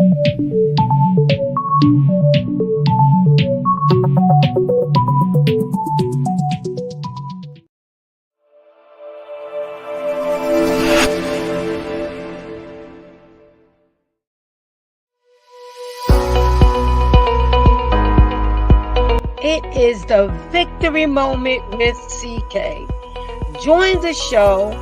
It is the Victory Moment with CK. Join the show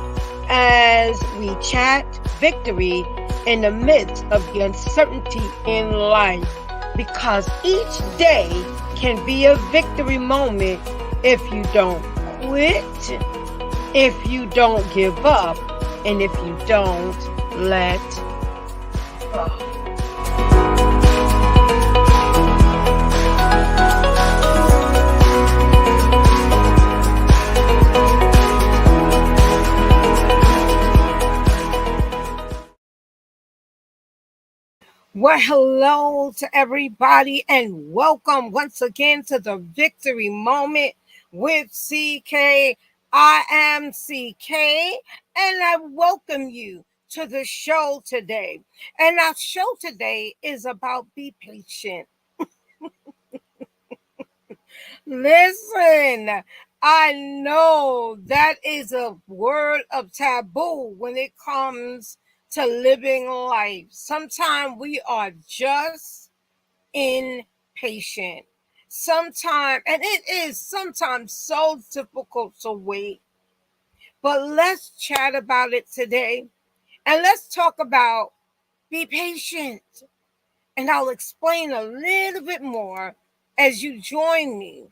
as we chat victory in the midst of the uncertainty in life, because each day can be a victory moment if you don't quit, if you don't give up, and if you don't let go. Well, hello to everybody and welcome once again to the Victory Moment with CK. I am CK and I welcome you to the show today. And our show today is about be patient. Listen, I know that is a word of taboo when it comes to living life. Sometimes we are just impatient. Sometimes, and it is sometimes so difficult to wait. But let's chat about it today. And let's talk about be patient. And I'll explain a little bit more as you join me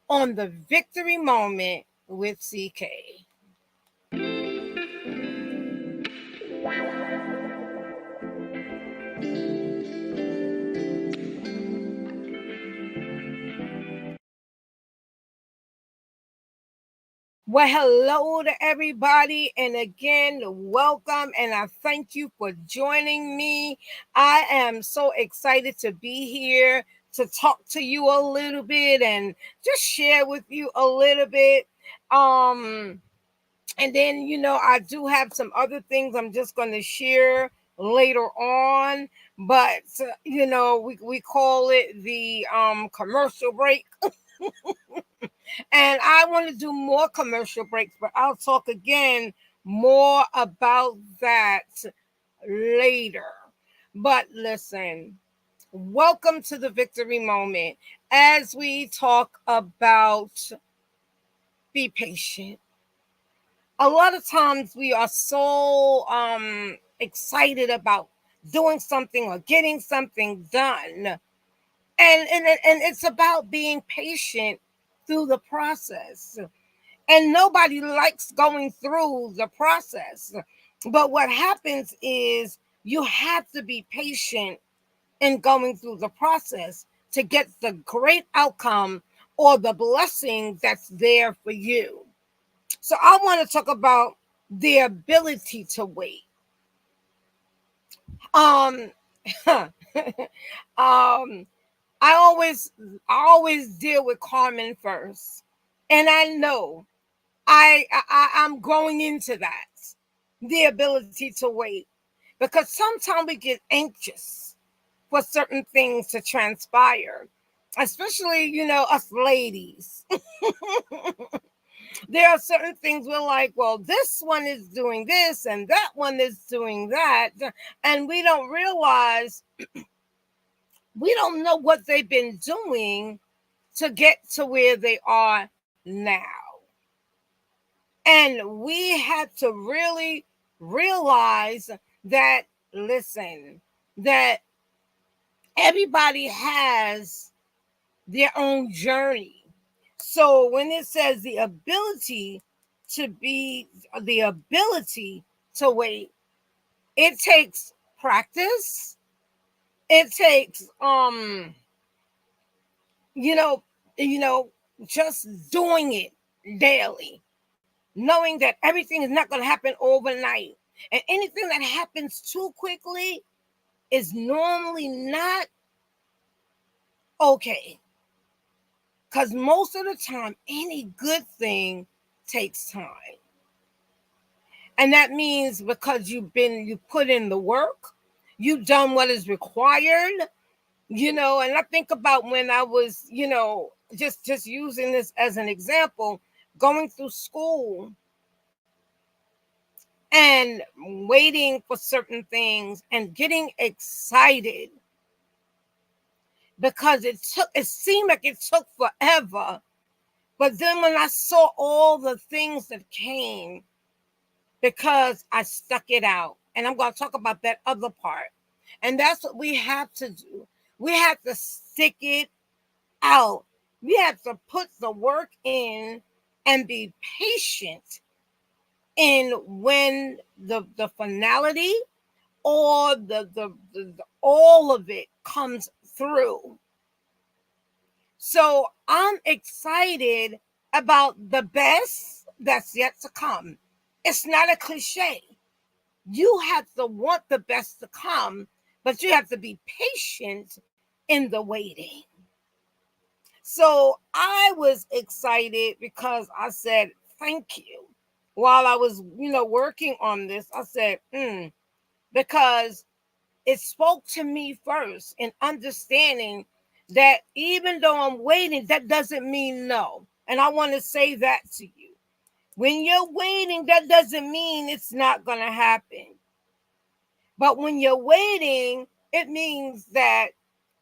on the Victory Moment with CK. Well, hello to everybody, and again, welcome, and I thank you for joining me. I am so excited to be here to talk to you a little bit and just share with you a little bit. And then, I do have some other things I'm just going to share later on, but, we call it the commercial break. And I want to do more commercial breaks, but I'll talk again more about that later. But listen, welcome to the Victory Moment as we talk about be patient. A lot of times we are so excited about doing something or getting something done. And it's about being patient through the process. And nobody likes going through the process. But what happens is you have to be patient in going through the process to get the great outcome or the blessing that's there for you. So I want to talk about the ability to wait. Um, um, I always deal with Carmen first, and I know I'm growing into that, the ability to wait, because sometimes we get anxious for certain things to transpire, especially us ladies. There are certain things we're like, well, this one is doing this and that one is doing that, and we don't realize we don't know what they've been doing to get to where they are now. And we had to really realize that, listen, that everybody has their own journey. So when it says the ability to wait, it takes practice. It takes you know, just doing it daily, knowing that everything is not going to happen overnight. And anything that happens too quickly is normally not okay. Because most of the time, any good thing takes time. And that means because you put in the work, You've done what is required, and I think about when I was, just using this as an example, going through school and waiting for certain things and getting excited because it seemed like it took forever. But then when I saw all the things that came because I stuck it out, and I'm going to talk about that other part. And that's what we have to do. We have to stick it out. We have to put the work in and be patient in when the finality or the all of it comes through. So I'm excited about the best that's yet to come. It's not a cliche. You have to want the best to come, but you have to be patient in the waiting. So I was excited because I said, thank you. While I was, working on this, I said, because it spoke to me first in understanding that even though I'm waiting, that doesn't mean no. And I want to say that to you. When you're waiting, that doesn't mean it's not going to happen. But when you're waiting, it means that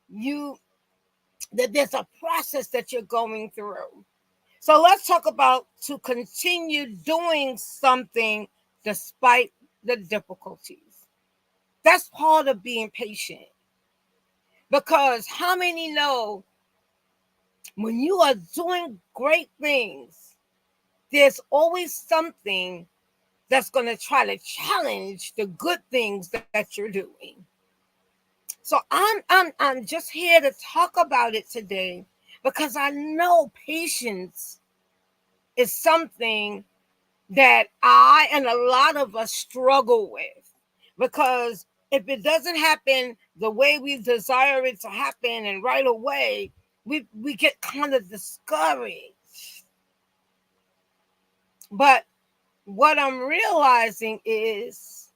there's a process that you're going through. So let's talk about to continue doing something despite the difficulties. That's part of being patient. Because how many know when you are doing great things, there's always something that's going to try to challenge the good things that you're doing. So I'm just here to talk about it today because I know patience is something that I and a lot of us struggle with, because if it doesn't happen the way we desire it to happen and right away, we get kind of discouraged. But what I'm realizing is,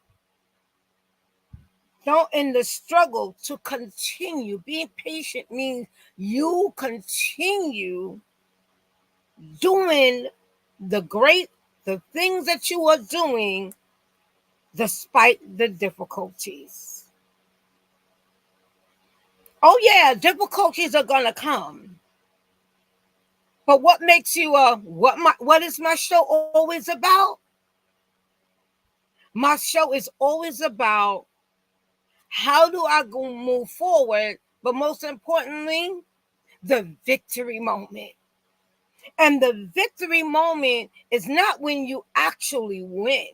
don't in the struggle to continue being patient means you continue doing the things that you are doing despite the difficulties. Oh yeah, difficulties are gonna come. But what makes you what is my show always about? My show is always about how do I go move forward, but most importantly, the victory moment. And the victory moment is not when you actually win,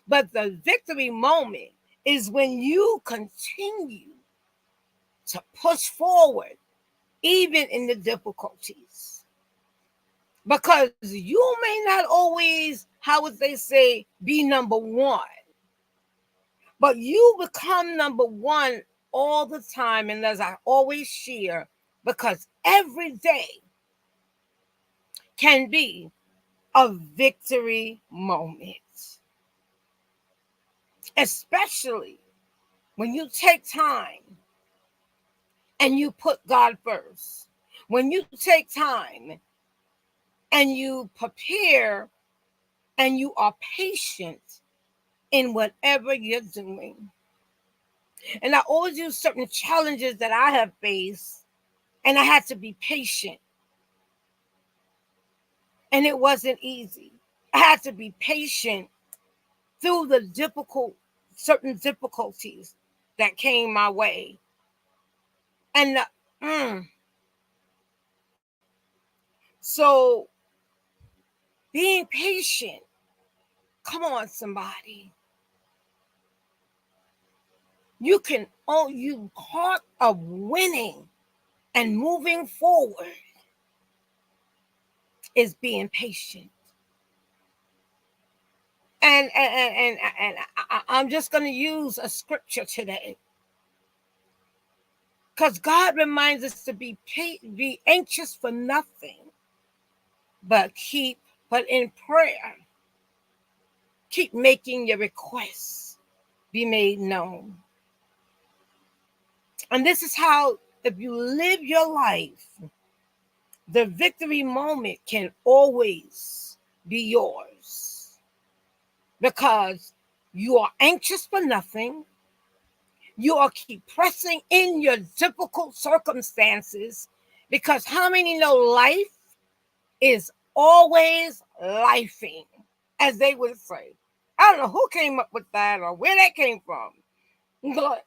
but the victory moment is when you continue to push forward, even in the difficulties. Because you may not always, how would they say, be number one, but you become number one all the time. And as I always share, because every day can be a victory moment, especially when you take time and you put God first. When you take time and you prepare and you are patient in whatever you're doing. And I always use certain challenges that I have faced, and I had to be patient. And it wasn't easy. I had to be patient through the certain difficulties that came my way. And so being patient, come on, somebody. You part of winning and moving forward is being patient. And I'm just going to use a scripture today, because God reminds us to be anxious for nothing, but in prayer, keep making your requests be made known. And this is how, if you live your life, the victory moment can always be yours, because you are anxious for nothing. You are keep pressing in your difficult circumstances, because how many know life is always lifing, as they would say. I don't know who came up with that or where that came from, but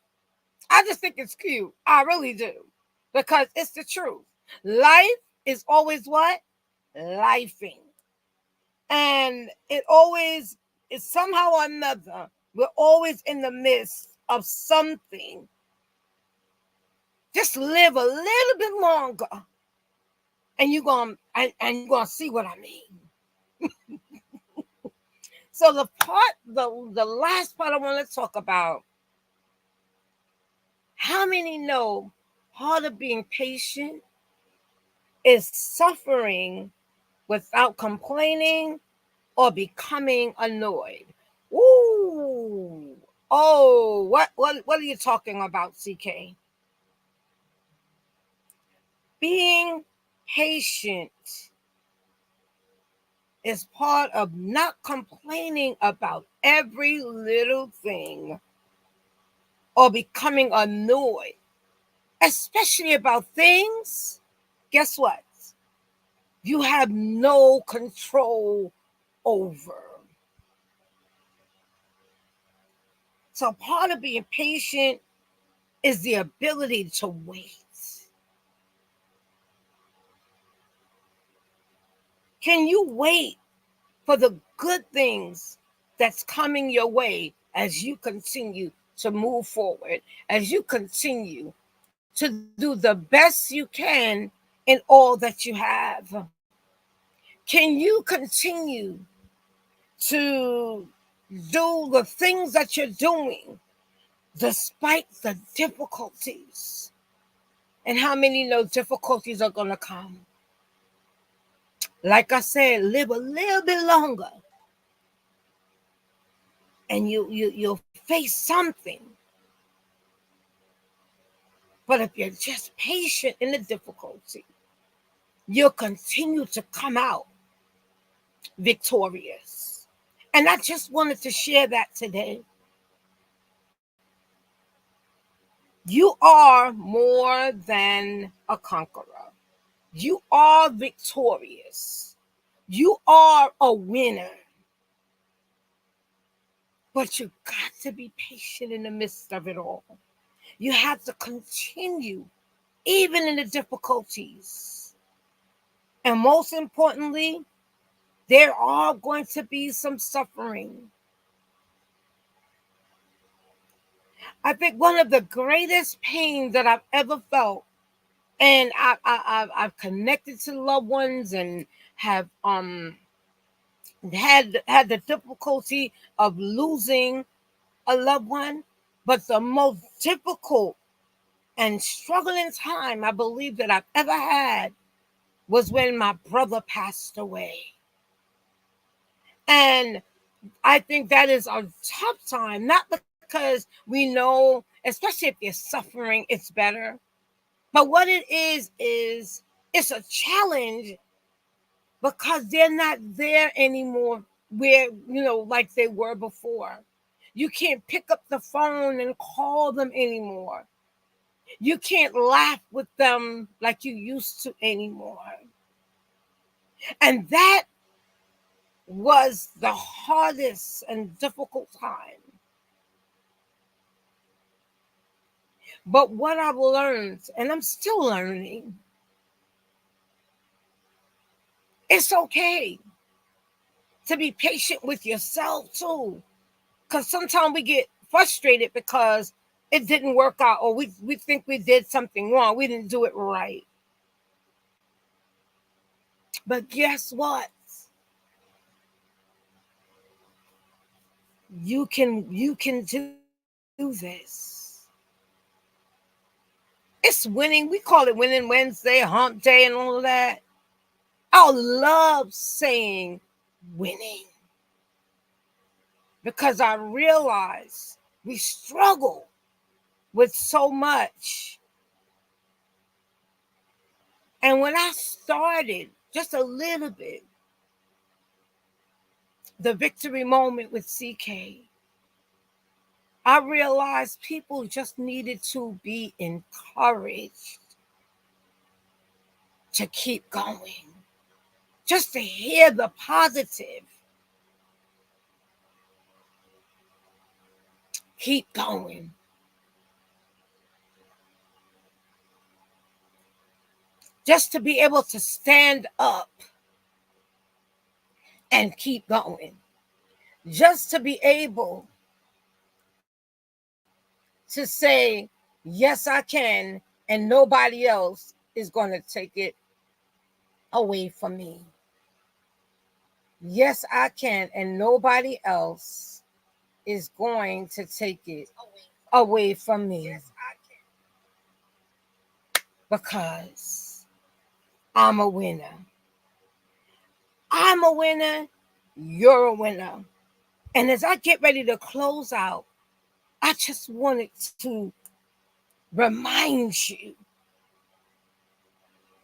I just think it's cute. I really do, because it's the truth. Life is always what? Lifing. And it always is somehow or another. We're always in the midst of something. Just live a little bit longer, and you're gonna see what I mean. So the last part I want to talk about, how many know part of being patient is suffering without complaining or becoming annoyed? Ooh. Oh, what are you talking about, CK? Being patient is part of not complaining about every little thing or becoming annoyed, especially about things, guess what? You have no control over. So part of being patient is the ability to wait. Can you wait for the good things that's coming your way as you continue to move forward, as you continue to do the best you can in all that you have? Can you continue to do the things that you're doing despite the difficulties? And how many know difficulties are going to come? Like I said, live a little bit longer, and you'll face something. But if you're just patient in the difficulty, you'll continue to come out victorious. And I just wanted to share that today. You are more than a conqueror. You are victorious. You are a winner. But you got to be patient in the midst of it all. You have to continue, even in the difficulties. And most importantly, there are going to be some suffering. I think one of the greatest pains that I've ever felt, and I've connected to loved ones and have had the difficulty of losing a loved one, but the most difficult and struggling time I believe that I've ever had was when my brother passed away. And I think that is a tough time, not because we know, especially if you're suffering, it's better. But what it is it's a challenge, because they're not there anymore where, like they were before. You can't pick up the phone and call them anymore. You can't laugh with them like you used to anymore. And that was the hardest and difficult time. But what I've learned, and I'm still learning, it's okay to be patient with yourself too. Because sometimes we get frustrated because it didn't work out, or we think we did something wrong. We didn't do it right. But guess what? You can do this. It's winning. We call it Winning Wednesday, Hump Day, and all of that. I love saying winning, because I realize we struggle with so much And when I started just a little bit, the victory moment with CK, I realized people just needed to be encouraged to keep going, just to hear the positive. Keep going. Just to be able to stand up and keep going. Just to be able to say, yes, I can, and nobody else is going to take it away from me. Yes, I can, and nobody else is going to take it away from me. Yes, I can. Because I'm a winner. I'm a winner. You're a winner. And as I get ready to close out, I just wanted to remind you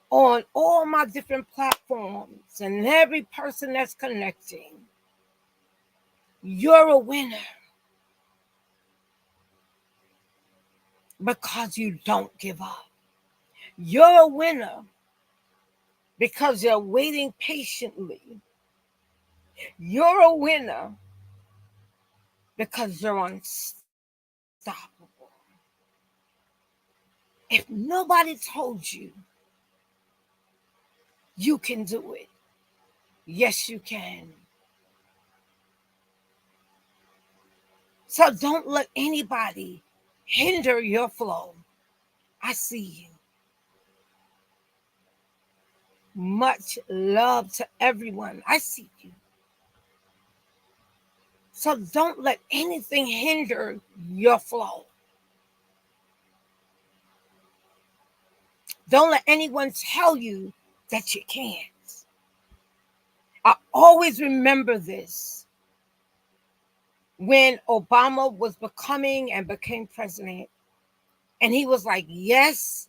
on all my different platforms and every person that's connecting, you're a winner because you don't give up. You're a winner because you're waiting patiently. You're a winner because you're unstoppable. If nobody told you, you can do it. Yes, you can. So don't let anybody hinder your flow. I see you. Much love to everyone. I see you. So don't let anything hinder your flow. Don't let anyone tell you that you can't. I always remember this. When Obama was became president, and he was like, yes,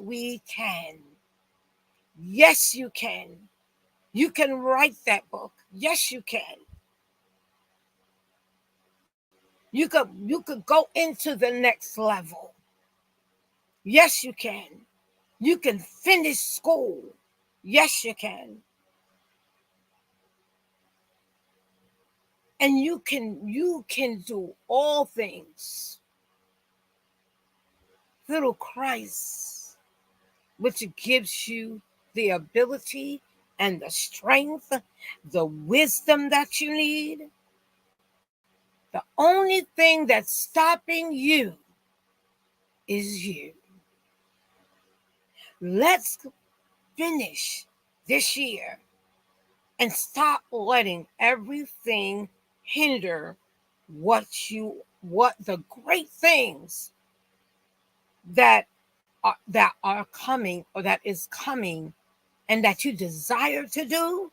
we can. Yes, you can. You can write that book. Yes, you can. You could go into the next level. Yes, you can. You can finish school. Yes, you can. And you can do all things through Christ, which gives you the ability and the strength, the wisdom that you need. The only thing that's stopping you is you. Let's finish this year and stop letting everything hinder what the great things that are coming, or that is coming, and that you desire to do.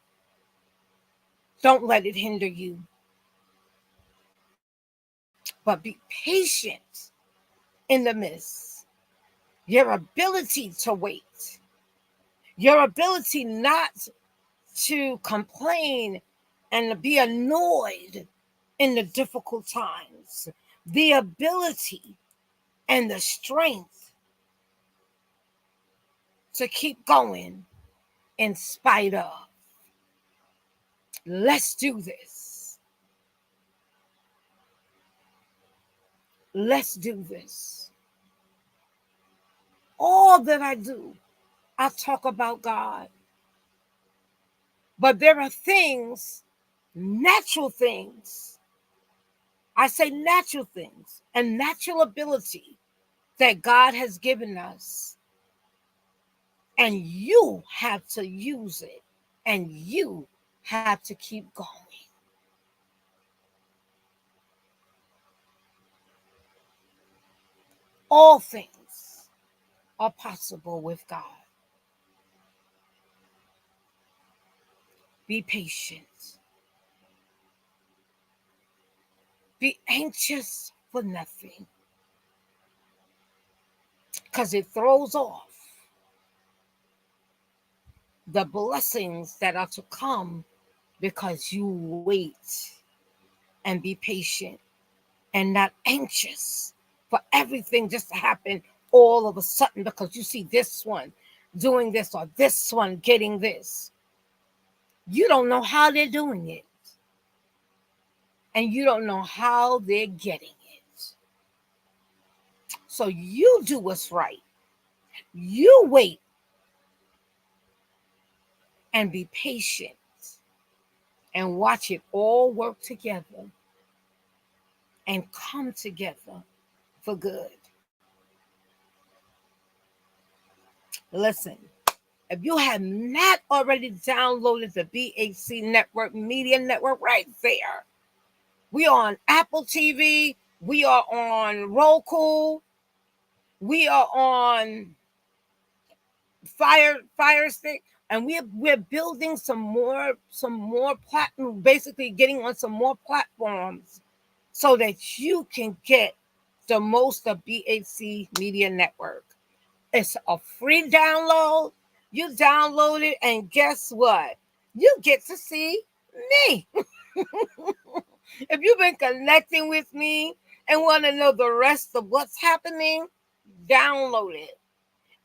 Don't let it hinder you, but be patient in the midst. Your ability to wait, your ability not to complain and be annoyed in the difficult times, the ability and the strength to keep going in spite of. Let's do this. Let's do this. All that I do, I talk about God. But there are things, natural things, I say natural things, and natural ability that God has given us. And you have to use it, and you have to keep going. All things are possible with God. Be patient. Be anxious for nothing, because it throws off the blessings that are to come because you wait and be patient and not anxious for everything just to happen all of a sudden because you see this one doing this or this one getting this. You don't know how they're doing it, and you don't know how they're getting it. So you do what's right. You wait and be patient and watch it all work together and come together for good. Listen, if you have not already downloaded the BHC Network Media Network right there, we are on Apple TV, we are on Roku, we are on Fire Stick, and we're building some more platform, basically getting on some more platforms so that you can get the most of BHC Media Network. It's a free download. You download it, and guess what? You get to see me. If you've been connecting with me and want to know the rest of what's happening, download it.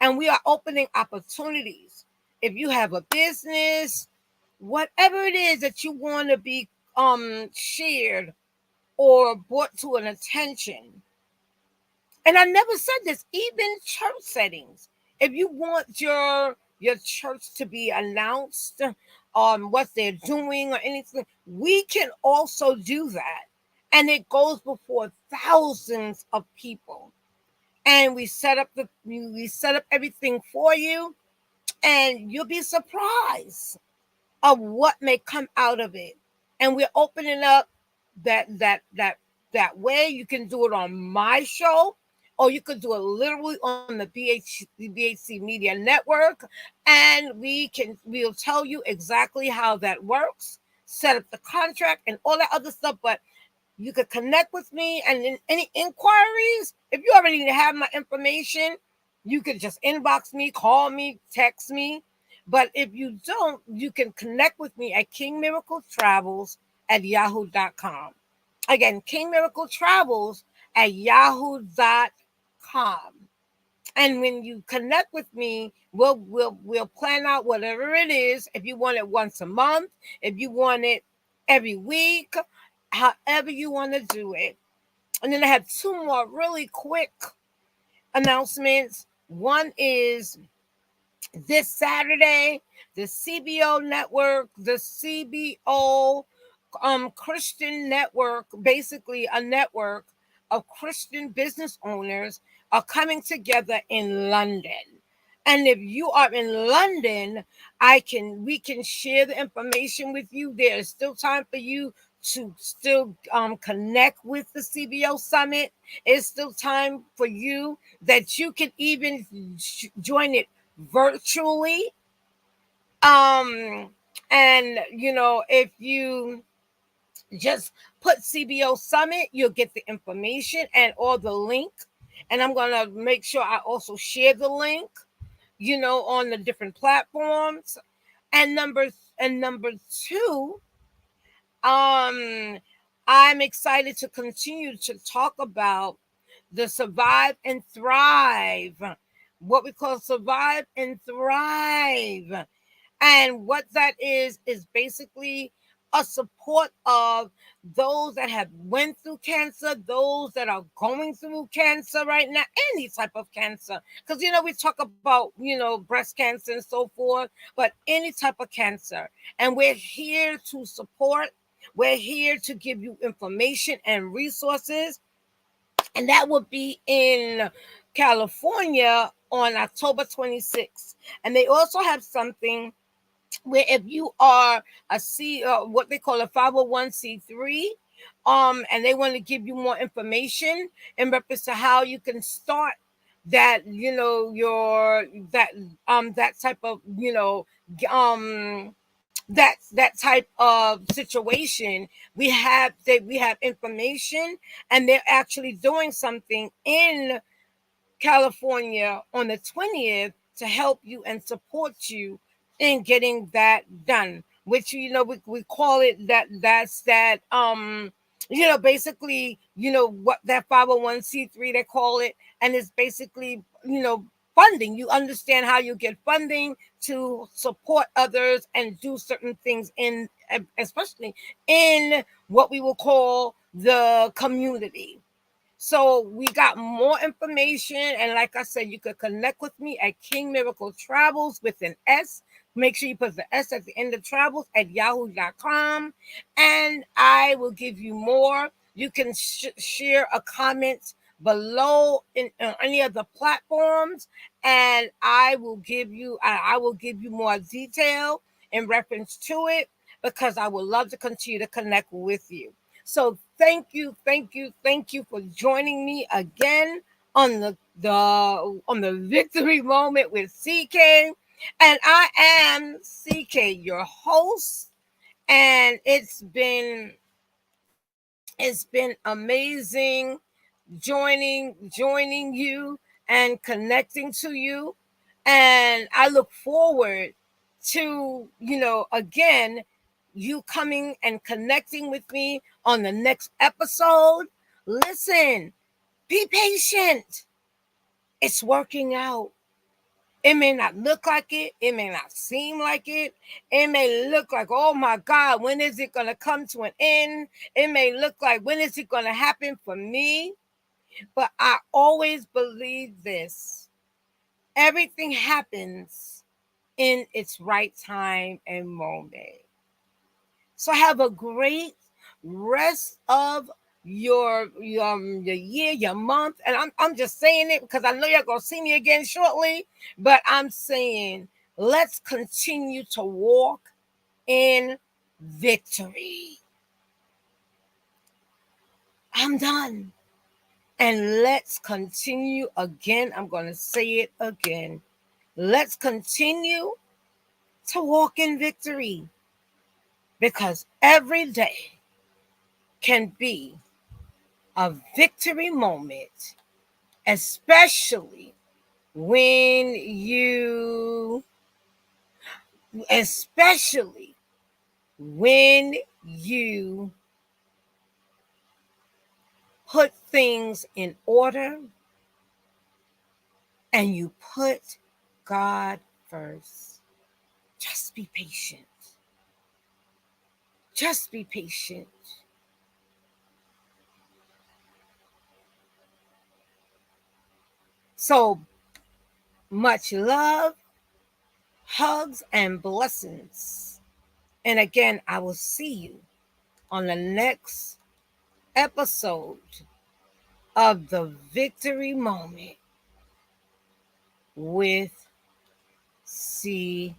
And we are opening opportunities. If you have a business, whatever it is that you want to be shared or brought to an attention. And I never said this, even church settings. If you want your church to be announced on what they're doing or anything, we can also do that. And it goes before thousands of people. And we set up everything for you, and you'll be surprised of what may come out of it. And we're opening up that way. You can do it on my show, or you could do it literally on the BHC Media Network, and we'll tell you exactly how that works, set up the contract and all that other stuff. But you could connect with me, and in any inquiries, if you already have my information, you could just inbox me, call me, text me. But if you don't, you can connect with me at kingmiracletravels@yahoo.com. Again, kingmiracletravels@yahoo.com. And when you connect with me, we'll plan out whatever it is. If you want it once a month, if you want it every week, however you want to do it. And then I have two more really quick announcements. One is this Saturday, the CBO network, the CBO Christian network, basically a network of Christian business owners, are coming together in London. And if you are in London, we can share the information with you. There is still time for you to still connect with the CBO Summit. It's still time for you that you can even join it virtually. And if you just put CBO Summit, you'll get the information and all the link. And I'm going to make sure I also share the link, on the different platforms. And number two, I'm excited to continue to talk about the Survive and Thrive, what we call Survive and Thrive. And what that is basically a support of those that have went through cancer, those that are going through cancer right now, any type of cancer. Because, we talk about, breast cancer and so forth, but any type of cancer. And we're here to support. We're here to give you information and resources. And that will be in California on October 26th. And they also have something where if you are what they call a 501c3, and they want to give you more information in reference to how you can start that, that type of, that type of situation. We have information, and they're actually doing something in California on the 20th to help you and support you in getting that done, which we call it that basically what that 501c3 they call it, and it's basically funding. You understand how you get funding to support others and do certain things in, especially in what we will call the community. So we got more information, and like I said, you could connect with me at King Miracle Travels with an S. Make sure you put the S at the end of travels at yahoo.com, and I will give you more. You can share a comment below in any of the platforms, and I will give you more detail in reference to it, because I would love to continue to connect with you. So thank you for joining me again on the victory moment with CK. And I am CK, your host, and it's been amazing joining you and connecting to you. And I look forward to, again, you coming and connecting with me on the next episode. Listen, be patient. It's working out. It may not look like it. It may not seem like it. It may look like, oh my God, when is it going to come to an end? It may look like, when is it going to happen for me? But I always believe this: everything happens in its right time and moment. So have a great rest of your year, your month. And I'm just saying it because I know you're gonna see me again shortly. But I'm saying, let's continue to walk in victory. I'm done. And let's continue again. I'm going to say it again. Let's continue to walk in victory, because every day can be a victory moment, especially when especially when you put things in order and you put God first. Just be patient. Just be patient. So much love, hugs, and blessings. And again, I will see you on the next episode of the Victory Moment with CK.